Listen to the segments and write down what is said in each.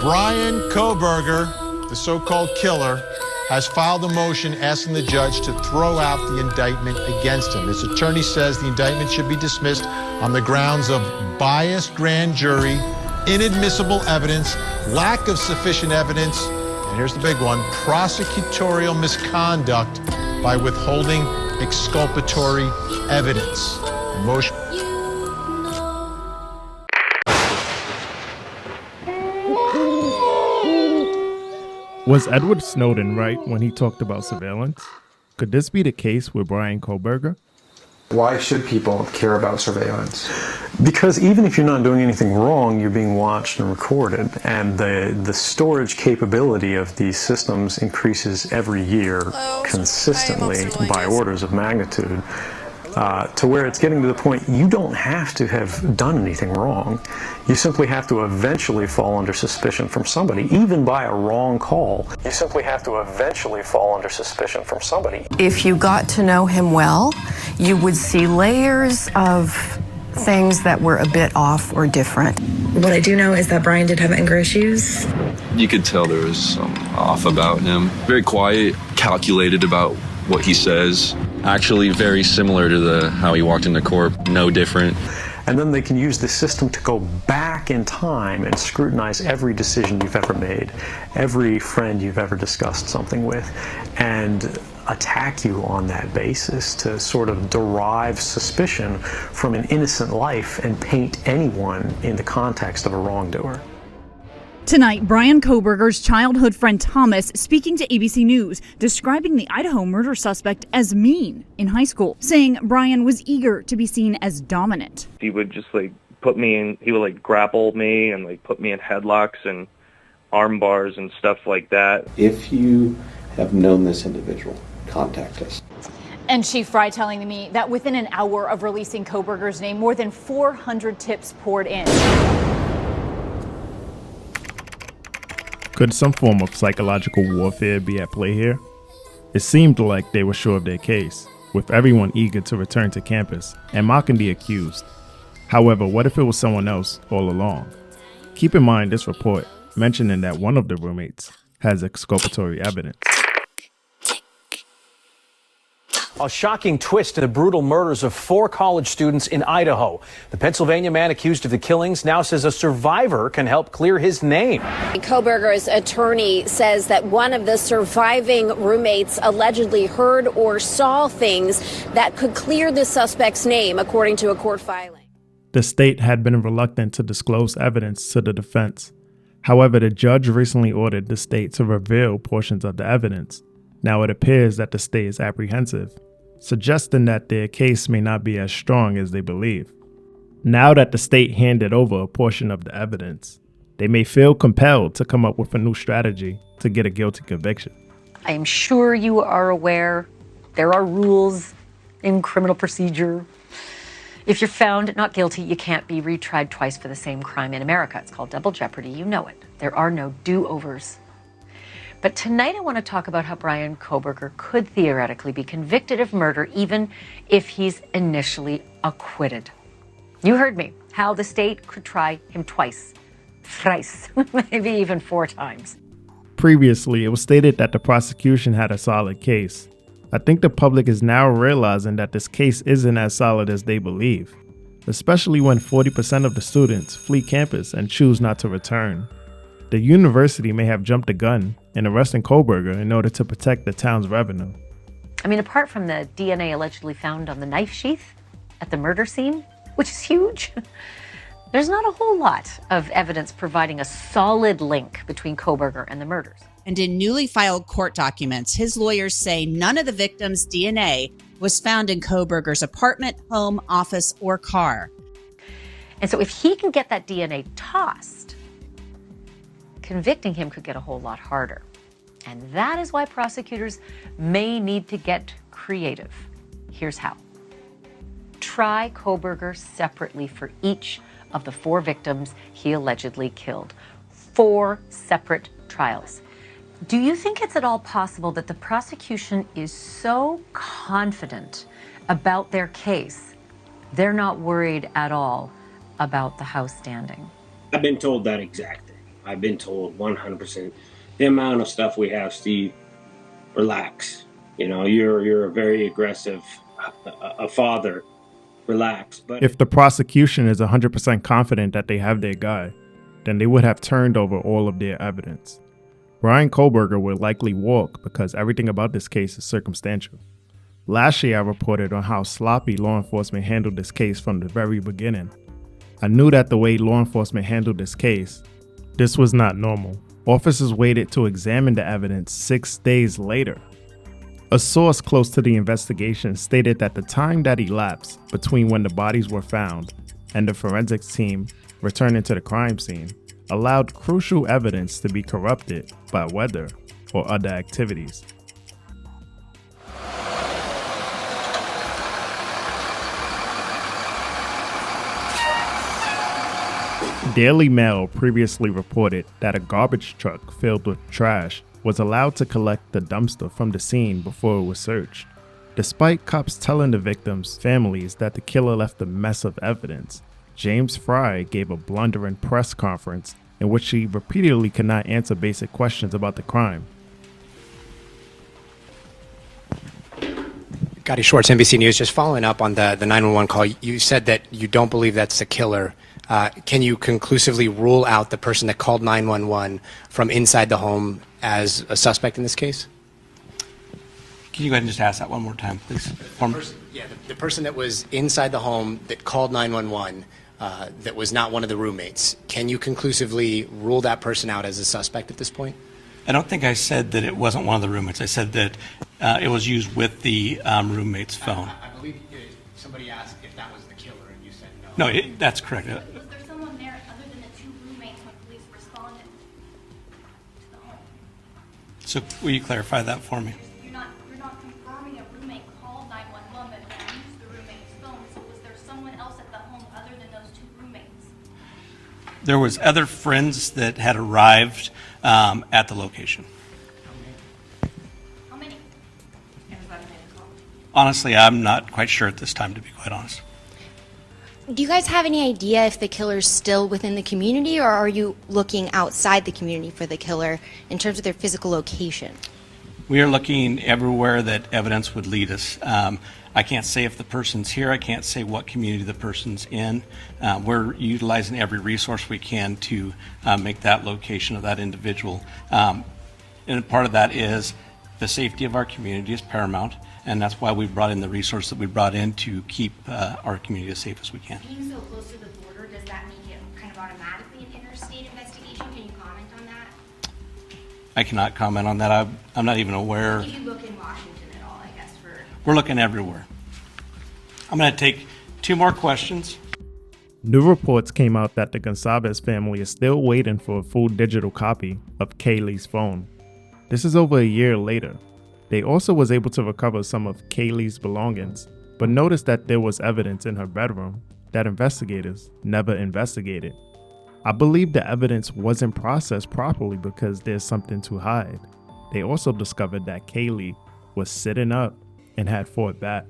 Bryan Kohberger, the so-called killer, has filed a motion asking the judge to throw out the indictment against him. His attorney says the indictment should be dismissed on the grounds of biased grand jury, inadmissible evidence, lack of sufficient evidence, and here's the big one, prosecutorial misconduct by withholding exculpatory evidence. The motion. Was Edward Snowden right when he talked about surveillance? Could this be the case with Bryan Kohberger? Why should people care about surveillance? Because even if you're not doing anything wrong, you're being watched and recorded, and the storage capability of these systems increases every year consistently by orders of magnitude, to where it's getting to the point you don't have to have done anything wrong. You simply have to eventually fall under suspicion from somebody, even by a wrong call. You simply have to eventually fall under suspicion from somebody. If you got to know him well, you would see layers of things that were a bit off or different. What I do know is that Bryan did have anger issues. You could tell there was some off about him. Very quiet, calculated about what he says. Actually very similar to how he walked into court, no different. And then they can use the system to go back in time and scrutinize every decision you've ever made, every friend you've ever discussed something with, and attack you on that basis to sort of derive suspicion from an innocent life and paint anyone in the context of a wrongdoer. Tonight, Bryan Kohberger's childhood friend Thomas speaking to ABC News, describing the Idaho murder suspect as mean in high school, saying Bryan was eager to be seen as dominant. He would just put me in, he would grapple me and put me in headlocks and arm bars and stuff like that. If you have known this individual, contact us. And Chief Fry telling me that within an hour of releasing Kohberger's name, more than 400 tips poured in. Could some form of psychological warfare be at play here? It seemed like they were sure of their case, with everyone eager to return to campus and mocking the accused. However, what if it was someone else all along? Keep in mind this report mentioning that one of the roommates has exculpatory evidence. A shocking twist in the brutal murders of 4 college students in Idaho. The Pennsylvania man accused of the killings now says a survivor can help clear his name. Kohberger's attorney says that one of the surviving roommates allegedly heard or saw things that could clear the suspect's name, according to a court filing. The state had been reluctant to disclose evidence to the defense. However, the judge recently ordered the state to reveal portions of the evidence. Now it appears that the state is apprehensive, suggesting that their case may not be as strong as they believe. Now that the state handed over a portion of the evidence, they may feel compelled to come up with a new strategy to get a guilty conviction. I am sure you are aware there are rules in criminal procedure. If you're found not guilty, you can't be retried twice for the same crime in America. It's called double jeopardy. You know it. There are no do-overs. But tonight I want to talk about how Bryan Kohberger could theoretically be convicted of murder even if he's initially acquitted. You heard me, how the state could try him twice, thrice, maybe even 4 times. Previously, it was stated that the prosecution had a solid case. I think the public is now realizing that this case isn't as solid as they believe, especially when 40% of the students flee campus and choose not to return. The university may have jumped the gun in arresting Kohberger in order to protect the town's revenue. I mean, apart from the DNA allegedly found on the knife sheath at the murder scene, which is huge, there's not a whole lot of evidence providing a solid link between Kohberger and the murders. And in newly filed court documents, his lawyers say none of the victims' DNA was found in Kohberger's apartment, home, office, or car. And so if he can get that DNA tossed, convicting him could get a whole lot harder. And that is why prosecutors may need to get creative. Here's how. Try Kohberger separately for each of the 4 victims he allegedly killed. 4 separate trials. Do you think it's at all possible that the prosecution is so confident about their case, they're not worried at all about the House standing? I've been told that exact thing. I've been told 100%. The amount of stuff we have, Steve, relax. You know, you're a very aggressive a father. Relax. But if the prosecution is 100% confident that they have their guy, then they would have turned over all of their evidence. Bryan Kohberger will likely walk because everything about this case is circumstantial. Last year I reported on how sloppy law enforcement handled this case from the very beginning. I knew that the way law enforcement handled this case, this was not normal. Officers waited to examine the evidence 6 days later. A source close to the investigation stated that the time that elapsed between when the bodies were found and the forensics team returning to the crime scene allowed crucial evidence to be corrupted by weather or other activities. Daily Mail previously reported that a garbage truck filled with trash was allowed to collect the dumpster from the scene before it was searched. Despite cops telling the victims' families that the killer left a mess of evidence, James Fry gave a blundering press conference in which he repeatedly could not answer basic questions about the crime. Gotti Schwartz, NBC News. Just following up on the 911 call, you said that you don't believe that's the killer. Can you conclusively rule out the person that called 911 from inside the home as a suspect in this case? Can you go ahead and just ask that one more time, please? The person that was inside the home that called 911 that was not one of the roommates. Can you conclusively rule that person out as a suspect at this point? I don't think I said that it wasn't one of the roommates. I said that it was used with the roommate's phone. I believe somebody asked if that was the killer, and you said no. No, that's correct. Was there someone there other than the two roommates when police responded to the home? So will you clarify that for me? You're not confirming a roommate called 911, but used the roommate's phone. So was there someone else at the home other than those two roommates? There was other friends that had arrived at the location. How many? Honestly, I'm not quite sure at this time, to be quite honest. Do you guys have any idea if the killer's still within the community, or are you looking outside the community for the killer in terms of their physical location? We are looking everywhere that evidence would lead us. I can't say if the person's here. I can't say what community the person's in. We're utilizing every resource we can to make that location of that individual. And part of that is the safety of our community is paramount, and that's why we brought in the resource that we brought in to keep our community as safe as we can. Being so close to the border, does that make it kind of automatically an interstate investigation? Can you comment on that? I cannot comment on that. I'm not even aware. If you look in Washington at all, I guess, for... We're looking everywhere. I'm going to take 2 more questions. New reports came out that the Gonsalves family is still waiting for a full digital copy of Kaylee's phone. This is over a year later. They also was able to recover some of Kaylee's belongings, but noticed that there was evidence in her bedroom that investigators never investigated. I believe the evidence wasn't processed properly because there's something to hide. They also discovered that Kaylee was sitting up and had fought back.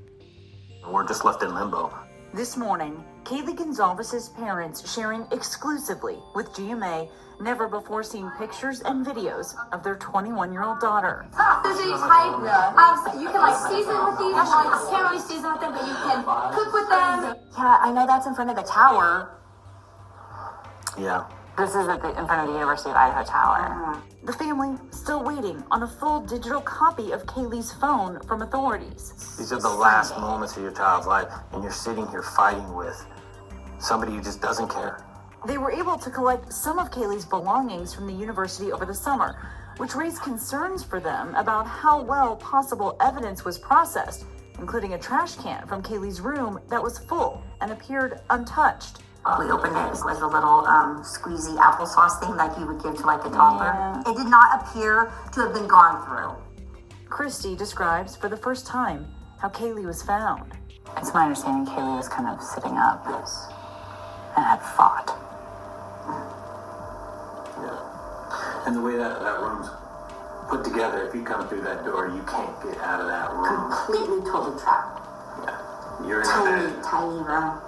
We're just left in limbo. This morning, Kaylee Gonsalves' parents sharing exclusively with GMA never-before-seen pictures and videos of their 21-year-old daughter. You can season with these. You can't really season with them, but you can cook with them. Yeah, I know that's in front of the tower. Yeah. This is in front of the University of Idaho Tower. The family still waiting on a full digital copy of Kaylee's phone from authorities. These are the last moments of your child's life, and you're sitting here fighting with somebody who just doesn't care. They were able to collect some of Kaylee's belongings from the university over the summer, which raised concerns for them about how well possible evidence was processed, including a trash can from Kaylee's room that was full and appeared untouched. We opened it. It was a little squeezy applesauce thing like you would give to like a toddler. Yeah. It did not appear to have been gone through. Christy describes for the first time how Kaylee was found. It's my understanding Kaylee was kind of sitting up and had fought. Yeah. And the way that room's put together, if you come through that door, you can't get out of that room. Completely, totally trapped. Yeah. You're in tiny room.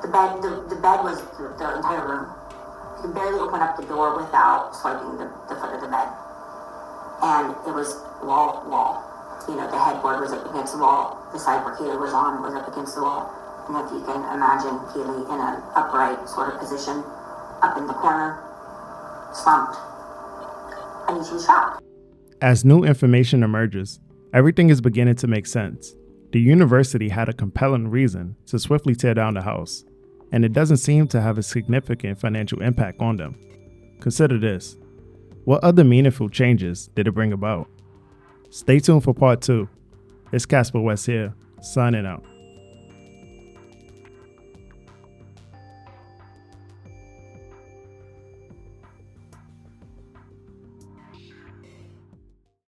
The bed was the entire room. You could barely open up the door without swiping the foot of the bed. And it was wall. You know, the headboard was up against the wall. The side where Kaylee was on was up against the wall. And if you can imagine Kaylee in an upright sort of position, up in the corner, slumped. I mean, she was shocked. As new information emerges, everything is beginning to make sense. The university had a compelling reason to swiftly tear down the house, and it doesn't seem to have a significant financial impact on them. Consider this. What other meaningful changes did it bring about? Stay tuned for part 2. It's Casper West here, signing out.